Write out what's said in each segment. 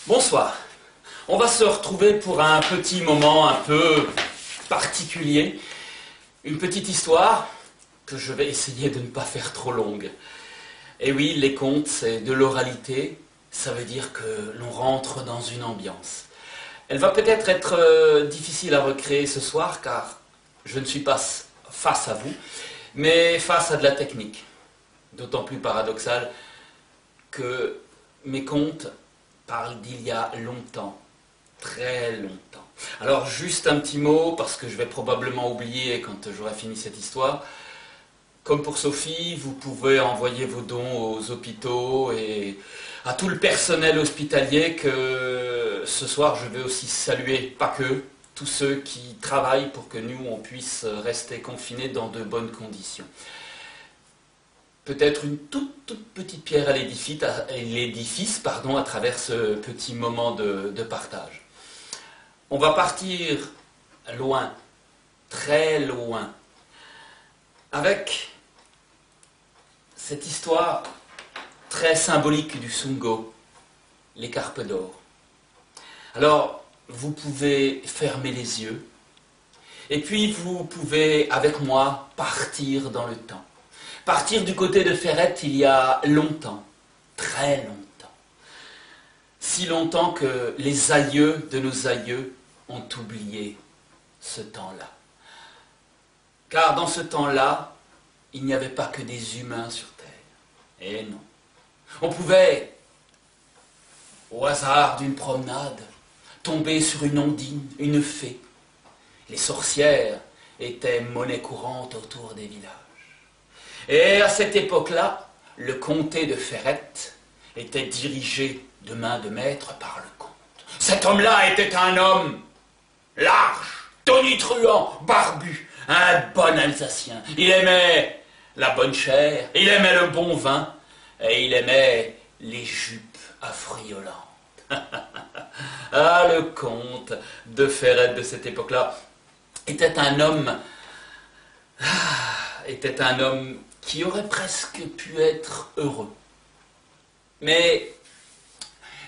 Bonsoir. On va se retrouver pour un petit moment un peu particulier. Une petite histoire que je vais essayer de ne pas faire trop longue. Et oui, les contes, c'est de l'oralité. Ça veut dire que l'on rentre dans une ambiance. Elle va peut-être être difficile à recréer ce soir, car je ne suis pas face à vous, mais face à de la technique. D'autant plus paradoxal que mes contes parlent d'il y a longtemps, très longtemps. Alors juste un petit mot, parce que je vais probablement oublier quand j'aurai fini cette histoire. Comme pour Sophie, vous pouvez envoyer vos dons aux hôpitaux et à tout le personnel hospitalier que ce soir je vais aussi saluer, pas que, tous ceux qui travaillent pour que nous, on puisse rester confinés dans de bonnes conditions. Peut-être une toute petite pierre à l'édifice, à travers ce petit moment de partage. On va partir loin, très loin, avec cette histoire très symbolique du Sungo, les carpes d'or. Alors, vous pouvez fermer les yeux, et puis vous pouvez, avec moi, partir dans le temps. Partir du côté de Ferrette il y a longtemps, très longtemps. Si longtemps que les aïeux de nos aïeux ont oublié ce temps-là. Car dans ce temps-là, il n'y avait pas que des humains sur Terre. Et non. On pouvait, au hasard d'une promenade, tomber sur une ondine, une fée. Les sorcières étaient monnaie courante autour des villages. Et à cette époque-là, le comté de Ferrette était dirigé de main de maître par le comte. Cet homme-là était un homme large, tonitruant, barbu, un bon Alsacien. Il aimait la bonne chair, il aimait le bon vin, et il aimait les jupes affriolantes. Ah, le comte de Ferrette de cette époque-là était un homme qui aurait presque pu être heureux. Mais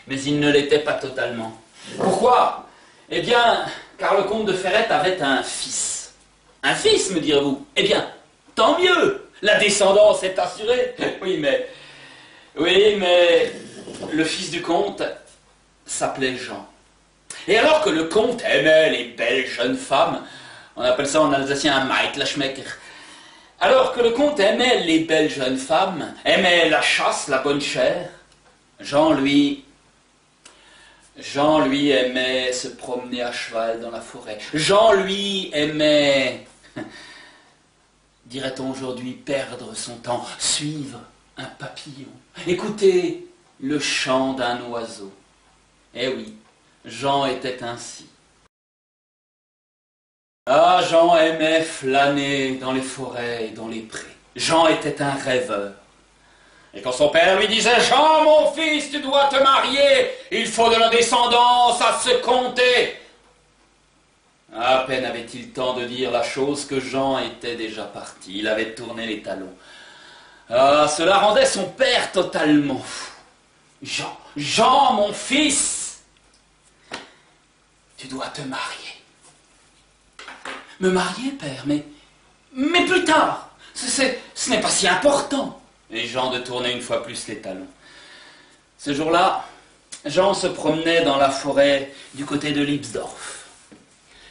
il ne l'était pas totalement. Pourquoi? Eh bien, car le comte de Ferrette avait un fils. Un fils, me direz-vous? Eh bien, tant mieux, la descendance est assurée. Oui, mais le fils du comte s'appelait Jean. Et alors que le comte aimait les belles jeunes femmes, on appelle ça en alsacien un Meitlerschmecker. Alors que le comte aimait les belles jeunes femmes, aimait la chasse, la bonne chair, Jean, lui, aimait se promener à cheval dans la forêt. Jean, lui, aimait, dirait-on aujourd'hui, perdre son temps, suivre un papillon, écouter le chant d'un oiseau. Eh oui, Jean était ainsi. Ah, Jean aimait flâner dans les forêts et dans les prés. Jean était un rêveur. Et quand son père lui disait « Jean, mon fils, tu dois te marier, il faut de la descendance à ce comté !» À peine avait-il temps de dire la chose que Jean était déjà parti. Il avait tourné les talons. Ah, cela rendait son père totalement fou. « Jean, mon fils, tu dois te marier. » Me marier, père, mais plus tard, ce n'est pas si important. Et Jean de tourner une fois plus les talons. Ce jour-là, Jean se promenait dans la forêt du côté de Lipsdorf.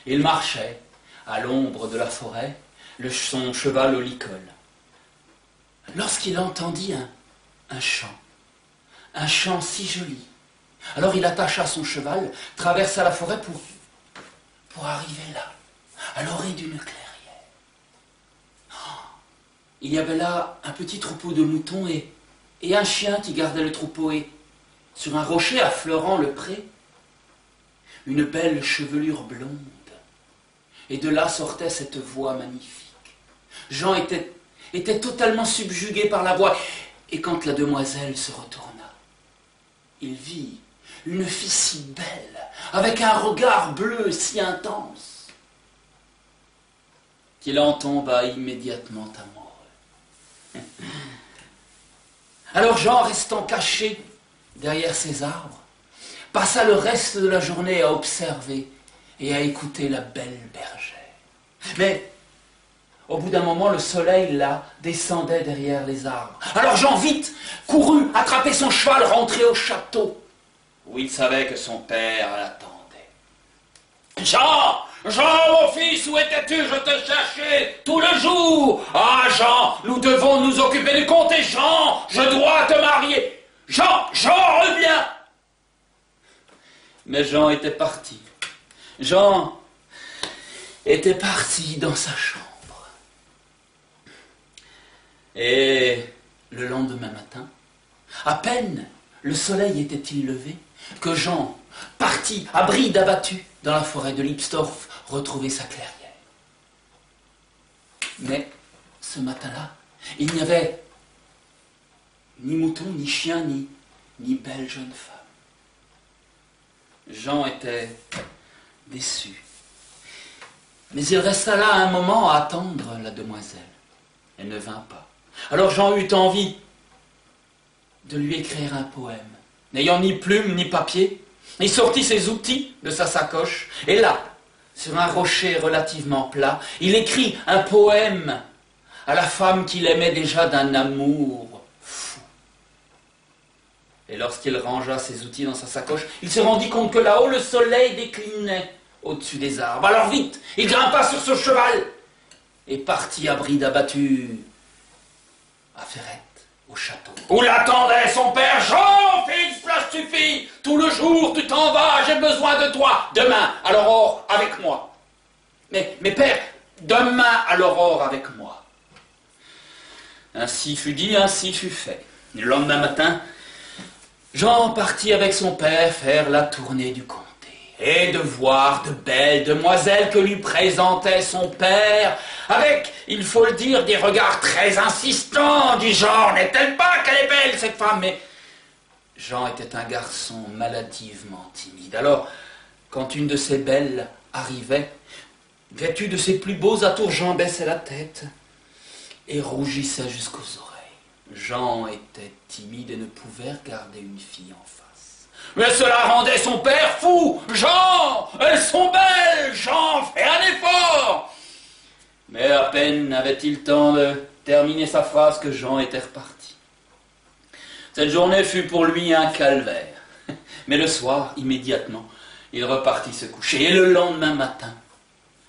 Il marchait à l'ombre de la forêt, son cheval au licol. Lorsqu'il entendit un chant si joli. Alors il attacha son cheval, traversa la forêt pour arriver là, à l'orée d'une clairière. Oh, il y avait là un petit troupeau de moutons et un chien qui gardait le troupeau, et sur un rocher affleurant le pré, une belle chevelure blonde. Et de là sortait cette voix magnifique. Jean était totalement subjugué par la voix, et quand la demoiselle se retourna, il vit une fille si belle, avec un regard bleu si intense, qu'il en tomba immédiatement amoureux. Alors Jean, restant caché derrière ses arbres, passa le reste de la journée à observer et à écouter la belle bergère. Mais au bout d'un moment, le soleil, là, descendait derrière les arbres. Alors Jean, vite, courut, attraper son cheval, rentrer au château, où il savait que son père l'attendait. « Jean, Jean, mon fils, où étais-tu? Je te cherchais tout le jour. Ah, Jean, nous devons nous occuper du comte et Jean, je dois te marier. Jean, reviens !» Mais Jean était parti. Jean était parti dans sa chambre. Et le lendemain matin, à peine le soleil était-il levé, que Jean partit à bride abattue dans la forêt de Lipsdorf retrouver sa clairière. Mais ce matin-là, il n'y avait ni mouton, ni chien, ni belle jeune femme. Jean était déçu. Mais il resta là un moment à attendre la demoiselle. Elle ne vint pas. Alors Jean eut envie de lui écrire un poème. N'ayant ni plume ni papier, il sortit ses outils de sa sacoche, et là, sur un rocher relativement plat, il écrit un poème à la femme qu'il aimait déjà d'un amour fou. Et lorsqu'il rangea ses outils dans sa sacoche, il se rendit compte que là-haut, le soleil déclinait au-dessus des arbres. Alors vite, il grimpa sur ce cheval et partit à bride abattue à Ferrette, au château, où l'attendait son père. « Jean, fils, place suffit, tout le jour tu t'en vas, j'ai besoin de toi. Demain, à l'aurore, avec moi. » Mais père, demain, à l'aurore, avec moi. Ainsi fut dit, ainsi fut fait. Le lendemain matin, Jean partit avec son père faire la tournée du comté, et de voir de belles demoiselles que lui présentait son père, avec, il faut le dire, des regards très insistants, du genre « N'est-elle pas qu'elle est belle, cette femme ?» Mais Jean était un garçon maladivement timide. Alors, quand une de ces belles arrivait, vêtue de ses plus beaux atours, Jean baissait la tête et rougissait jusqu'aux oreilles. Jean était timide et ne pouvait regarder une fille en face. Mais cela rendait son père fou. « Jean, elles sont belles, Jean, fais un effort !» Mais à peine avait-il temps de terminer sa phrase que Jean était reparti. Cette journée fut pour lui un calvaire. Mais le soir, immédiatement, il repartit se coucher. Et le lendemain matin,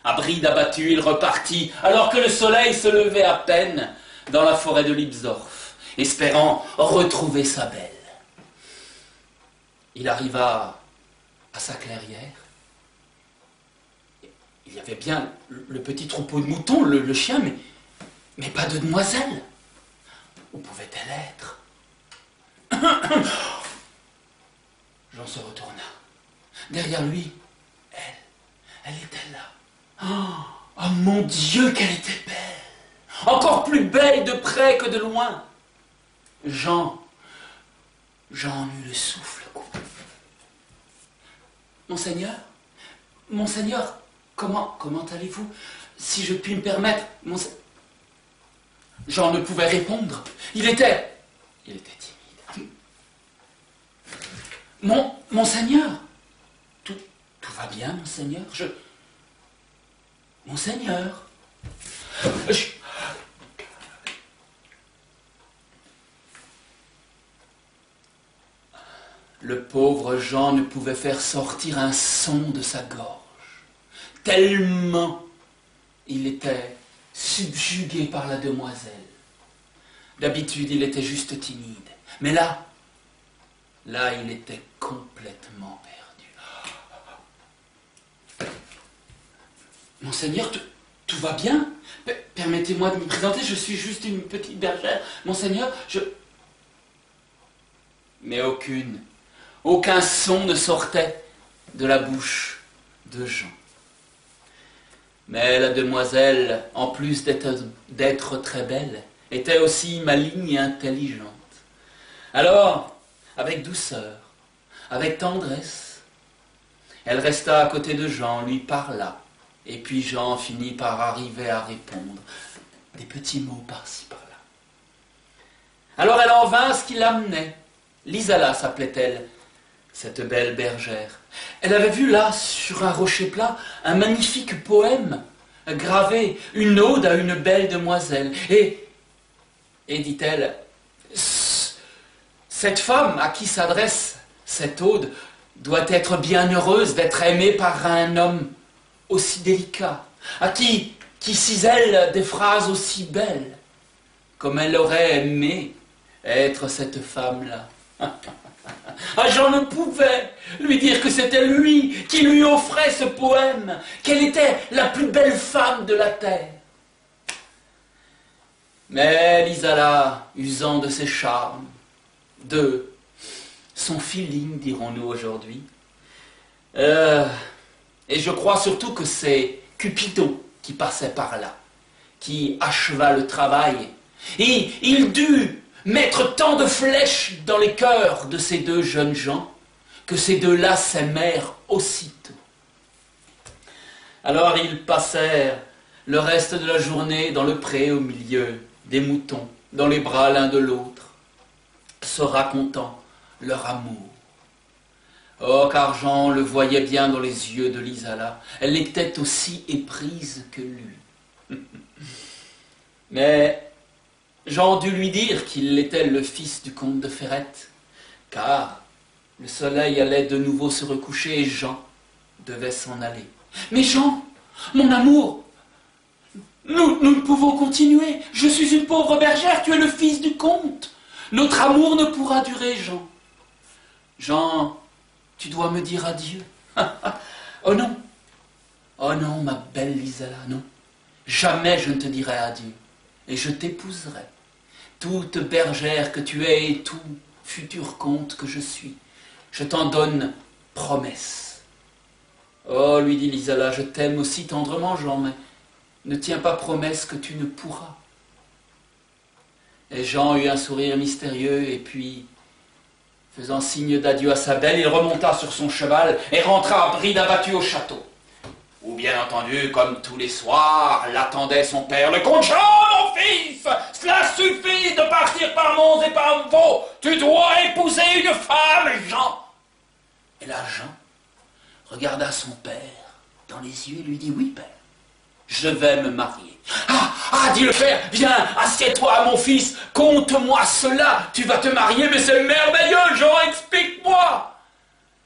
à bride abattue, il repartit, alors que le soleil se levait à peine dans la forêt de Lipsdorf, espérant retrouver sa belle. Il arriva à sa clairière. Il y avait bien le petit troupeau de moutons, le chien, mais pas de demoiselle. Où pouvait-elle être? Jean se retourna. Derrière lui, elle était là. Oh mon Dieu, qu'elle était belle! Encore plus belle de près que de loin. Jean eut le souffle coupé. Monseigneur, comment allez-vous? Si je puis me permettre, Jean ne pouvait répondre. Il était timide. Monseigneur, tout va bien, monseigneur. Monseigneur. Le pauvre Jean ne pouvait faire sortir un son de sa gorge, tellement il était subjugué par la demoiselle. D'habitude, il était juste timide, mais là, il était complètement perdu. Monseigneur, tout va bien? Permettez-moi de me présenter, je suis juste une petite bergère. Monseigneur, Mais aucun son ne sortait de la bouche de Jean. Mais la demoiselle, en plus d'être très belle, était aussi maligne et intelligente. Alors, avec douceur, avec tendresse, elle resta à côté de Jean, lui parla, et puis Jean finit par arriver à répondre des petits mots par-ci par-là. Alors elle en vint à ce qui l'amenait. Lisala s'appelait-elle. cette belle bergère. Elle avait vu là, sur un rocher plat, un magnifique poème gravé, une ode à une belle demoiselle. Et dit-elle, cette femme à qui s'adresse cette ode doit être bien heureuse d'être aimée par un homme aussi délicat, à qui cisèle des phrases aussi belles, comme elle aurait aimé être cette femme-là. Ah, Jean ne pouvait lui dire que c'était lui qui lui offrait ce poème, qu'elle était la plus belle femme de la terre. Mais Lisala, usant de ses charmes, de son feeling, dirons-nous aujourd'hui, et je crois surtout que c'est Cupidon qui passait par là, qui acheva le travail, et il dut mettre tant de flèches dans les cœurs de ces deux jeunes gens que ces deux-là s'aimèrent aussitôt. Alors ils passèrent le reste de la journée dans le pré au milieu des moutons, dans les bras l'un de l'autre, se racontant leur amour. Oh, car Jean le voyait bien dans les yeux de Lisala, elle était aussi éprise que lui. Mais Jean dut lui dire qu'il était le fils du comte de Ferrette, car le soleil allait de nouveau se recoucher et Jean devait s'en aller. Mais Jean, mon amour, nous ne pouvons continuer. Je suis une pauvre bergère, tu es le fils du comte. Notre amour ne pourra durer, Jean. Jean, tu dois me dire adieu. Oh non, ma belle Lisala, non. Jamais je ne te dirai adieu. Et je t'épouserai. Toute bergère que tu es et tout futur comte que je suis, je t'en donne promesse. Oh, lui dit Lisala, je t'aime aussi tendrement, Jean, mais ne tiens pas promesse que tu ne pourras. Et Jean eut un sourire mystérieux, et puis, faisant signe d'adieu à sa belle, il remonta sur son cheval et rentra à bride abattue au château. Où, bien entendu, comme tous les soirs, l'attendait son père, le comte Jean, mon fils, cela suffit de partir par Mons et par Vaux, tu dois épouser une femme, Jean. Et là, Jean regarda son père dans les yeux et lui dit, oui, père, je vais me marier. Ah, dit le père, viens, assieds-toi, mon fils, conte-moi cela, tu vas te marier, mais c'est merveilleux, Jean, explique-moi.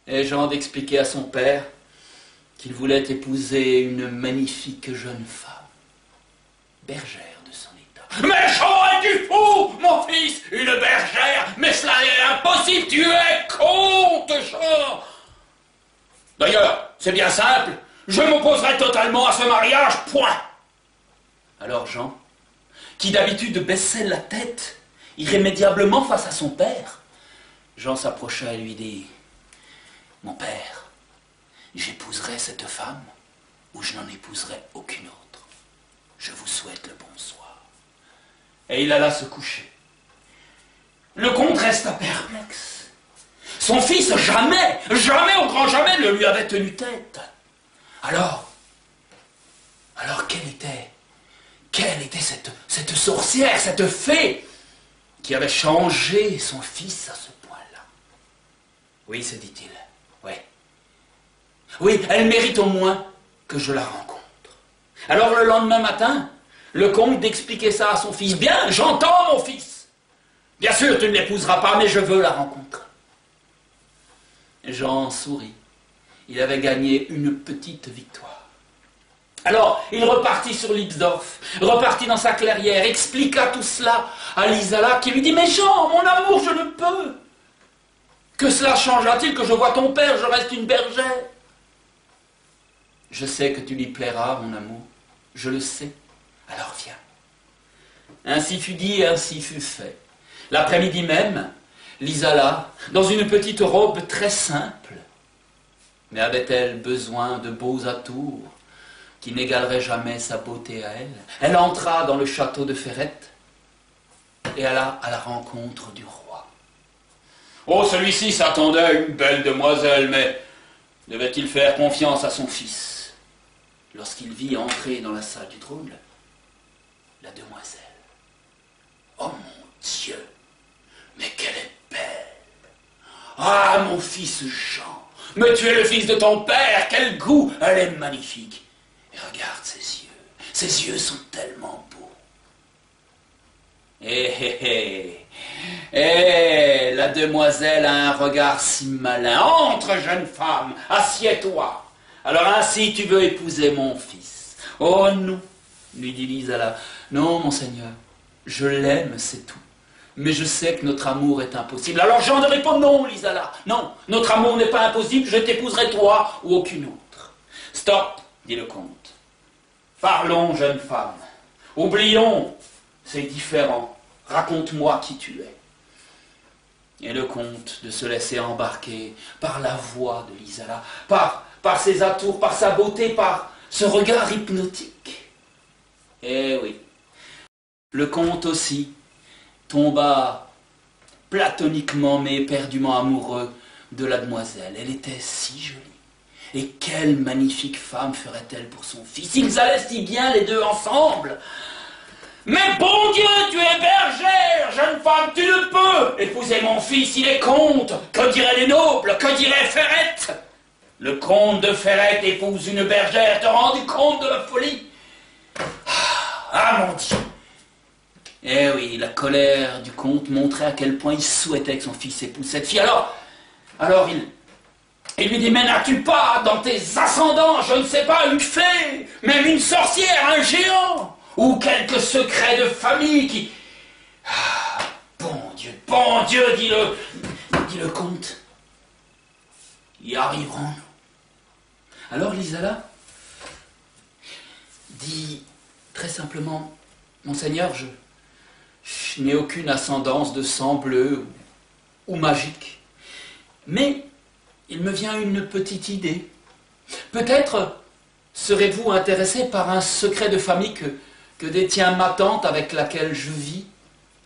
Et Jean d'expliquer à son père qu'il voulait épouser une magnifique jeune femme, bergère de son état. Mais Jean, es-tu fou, mon fils? Une bergère? Mais cela est impossible, tu es comte, Jean. D'ailleurs, c'est bien simple, je m'opposerai totalement à ce mariage, point. Alors Jean, qui d'habitude baissait la tête irrémédiablement face à son père, Jean s'approcha et lui dit, mon père, j'épouserai cette femme ou je n'en épouserai aucune autre. Je vous souhaite le bonsoir. Et il alla se coucher. Le comte resta perplexe. Son fils, jamais, au grand jamais, ne lui avait tenu tête. Alors, quelle était cette sorcière, cette fée qui avait changé son fils à ce point-là? Oui, se dit-il, oui. Oui, elle mérite au moins que je la rencontre. Alors le lendemain matin, le comte d'expliquer ça à son fils. Bien, j'entends, mon fils. Bien sûr, tu ne l'épouseras pas, mais je veux la rencontrer. Jean sourit. Il avait gagné une petite victoire. Alors, il repartit sur Lipsdorf, repartit dans sa clairière, expliqua tout cela à Lisala, qui lui dit, mais Jean, mon amour, je ne peux. Que cela changera-t-il que je vois ton père, je reste une bergère? Je sais que tu lui plairas, mon amour, je le sais, alors viens. Ainsi fut dit et ainsi fut fait. L'après-midi même, Lisala, dans une petite robe très simple, mais avait-elle besoin de beaux atours qui n'égaleraient jamais sa beauté à elle? Elle entra dans le château de Ferrette et alla à la rencontre du roi. Oh, celui-ci s'attendait à une belle demoiselle, mais devait-il faire confiance à son fils? Lorsqu'il vit entrer dans la salle du trône, la demoiselle. Oh mon Dieu, mais qu'elle est belle! Oh Ah, mon fils Jean, mais tu es le fils de ton père, quel goût, elle est magnifique. Et regarde ses yeux sont tellement beaux. La demoiselle a un regard si malin. Entre, jeune femme, assieds-toi. Alors ainsi tu veux épouser mon fils. Oh non, lui dit Lisala. Non, monseigneur, je l'aime, c'est tout. Mais je sais que notre amour est impossible. Alors Jean de répond non, Lisala. Non, notre amour n'est pas impossible, je t'épouserai toi ou aucune autre. Stop, dit le comte. Parlons, jeune femme. Oublions, c'est différent. Raconte-moi qui tu es. Et le comte de se laisser embarquer par la voix de Lisala, par ses atours, par sa beauté, par ce regard hypnotique. Eh oui, le comte aussi tomba platoniquement mais éperdument amoureux de la demoiselle. Elle était si jolie. Et quelle magnifique femme ferait-elle pour son fils? Ils allaient si bien les deux ensemble. Mais bon Dieu, tu es bergère, jeune femme, tu ne peux épouser mon fils, il est comte. Que diraient les nobles? Que dirait Ferrette? Le comte de Ferrette épouse une bergère, te rendu compte de la folie? Ah mon Dieu! Eh oui, la colère du comte montrait à quel point il souhaitait que son fils épouse cette fille. Alors il lui dit, mais n'as-tu pas dans tes ascendants, je ne sais pas, une fée, même une sorcière, un géant, ou quelques secrets de famille qui... Ah, bon Dieu, dit le comte, y arriverons-nous? Alors Lisala dit très simplement, monseigneur, je n'ai aucune ascendance de sang bleu ou magique, mais il me vient une petite idée. Peut-être serez-vous intéressé par un secret de famille que détient ma tante avec laquelle je vis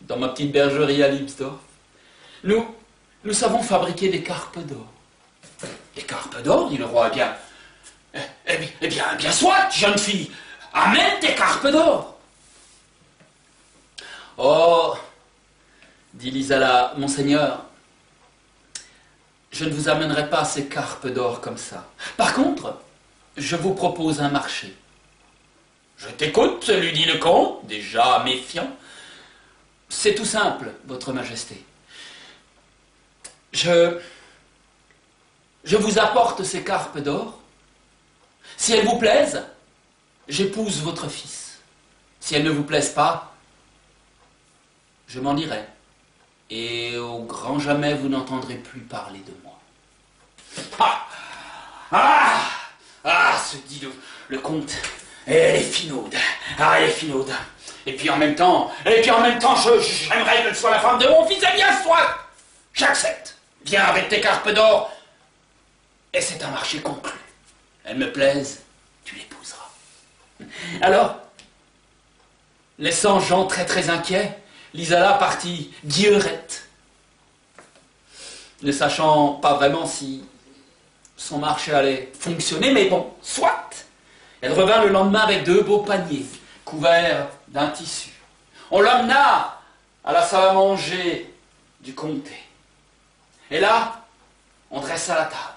dans ma petite bergerie à Lipsdorf. Nous savons fabriquer des carpes d'or. Des carpes d'or, dit le roi. Eh bien, soit, jeune fille, amène tes carpes d'or. Oh, dit Lisala, monseigneur, je ne vous amènerai pas ces carpes d'or comme ça. Par contre, je vous propose un marché. Je t'écoute, lui dit le comte, déjà méfiant. C'est tout simple, votre majesté. Je vous apporte ces carpes d'or. Si elles vous plaisent, j'épouse votre fils. Si elles ne vous plaisent pas, je m'en irai. Et au grand jamais, vous n'entendrez plus parler de moi. Se dit le comte. Elle est finaude. Elle est finaude. Et puis en même temps, j'aimerais qu'elle soit la femme de mon fils. Eh bien, soit. J'accepte. Viens avec tes carpes d'or. Et c'est un marché conclu. Elles me plaisent, tu l'épouseras. Alors, laissant Jean très très inquiet, Lisala partit guillerette, ne sachant pas vraiment si son marché allait fonctionner, mais bon, soit. Elle revint le lendemain avec 2 beaux paniers, couverts d'un tissu. On l'emmena à la salle à manger du comté. Et là, on dressa la table.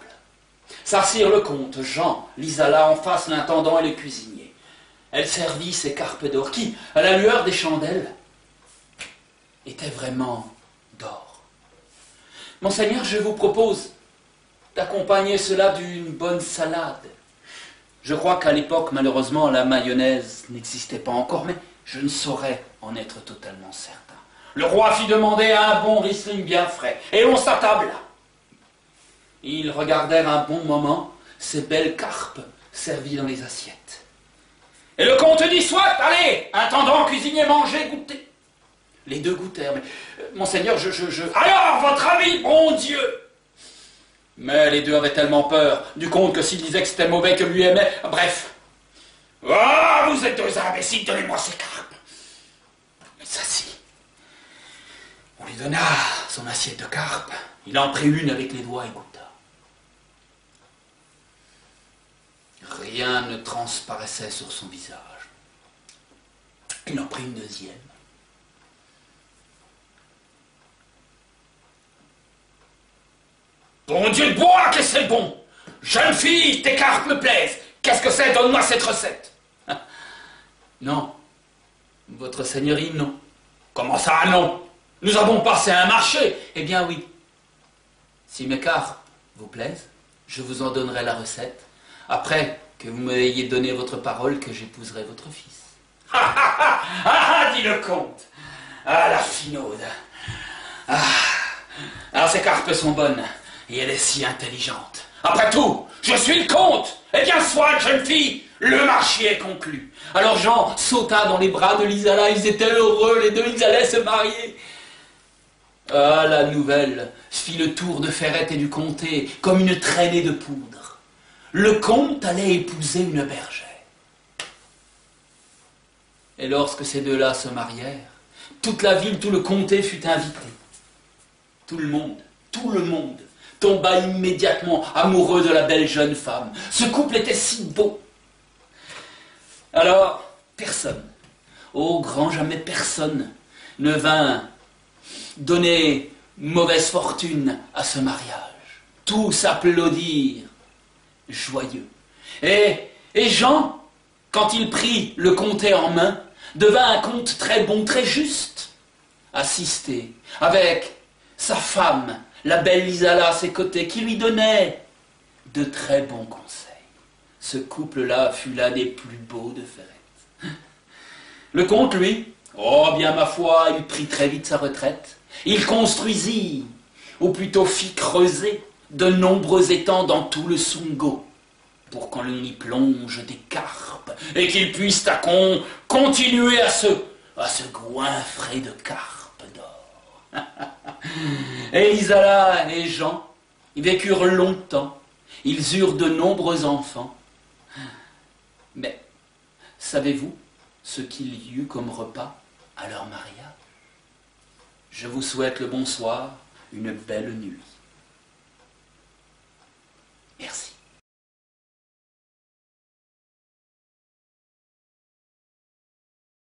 S'assirent le comte, Jean, Lisala en face, l'intendant et le cuisinier. Elle servit ses carpes d'or qui, à la lueur des chandelles, étaient vraiment d'or. Monseigneur, je vous propose d'accompagner cela d'une bonne salade. Je crois qu'à l'époque, malheureusement, la mayonnaise n'existait pas encore, mais je ne saurais en être totalement certain. Le roi fit demander un bon Riesling bien frais, et on s'attabla. Ils regardèrent un bon moment ces belles carpes servies dans les assiettes. Et le comte dit, soit, allez, intendant, cuisinier, mangez, goûtez. Les 2 goûtèrent, mais, monseigneur, Alors, votre ami, bon Dieu! Mais les 2 avaient tellement peur du comte que s'il disait que c'était mauvais, que lui aimait, bref. Ah, vous êtes 2 imbéciles, donnez-moi ces carpes. Il s'assit. On lui donna son assiette de carpes. Il en prit une avec les doigts et goûta. Rien ne transparaissait sur son visage. Il en prit une deuxième. Bon Dieu de bois, que c'est bon! Jeune fille, tes carpes me plaisent. Qu'est-ce que c'est? Donne-moi cette recette. Non. Votre Seigneurie, non. Comment ça, non? Nous avons passé un marché. Eh bien, oui. Si mes carpes vous plaisent, je vous en donnerai la recette, après que vous m'ayez donné votre parole que j'épouserai votre fils. Dit le comte. Ah, la finaude. Ah. Alors, ces carpes sont bonnes, et elle est si intelligente. Après tout, je suis le comte. Eh bien, soit, jeune fille, le marché est conclu. Alors Jean sauta dans les bras de Lisala, ils étaient heureux, les deux, ils allaient se marier. Ah, la nouvelle fit le tour de Ferrette et du comté comme une traînée de poudre. Le comte allait épouser une bergère. Et lorsque ces deux-là se marièrent, toute la ville, tout le comté fut invité. Tout le monde tomba immédiatement amoureux de la belle jeune femme. Ce couple était si beau. Alors, personne, oh grand jamais personne, ne vint donner mauvaise fortune à ce mariage. Tous applaudirent, joyeux. Et Jean, quand il prit le comté en main, devint un comte très bon, très juste, assisté avec sa femme, la belle Lisala à ses côtés, qui lui donnait de très bons conseils. Ce couple-là fut l'un des plus beaux de Ferrette. Le comte, lui, oh bien ma foi, il prit très vite sa retraite. Il construisit, ou plutôt fit creuser, de nombreux étangs dans tout le Sungo, pour qu'on y plonge des carpes, et qu'ils puissent continuer à se goinfrer de carpes d'or. Et Lisala et Jean, ils vécurent longtemps, ils eurent de nombreux enfants. Mais, savez-vous ce qu'il y eut comme repas à leur mariage? Je vous souhaite le bonsoir, une belle nuit.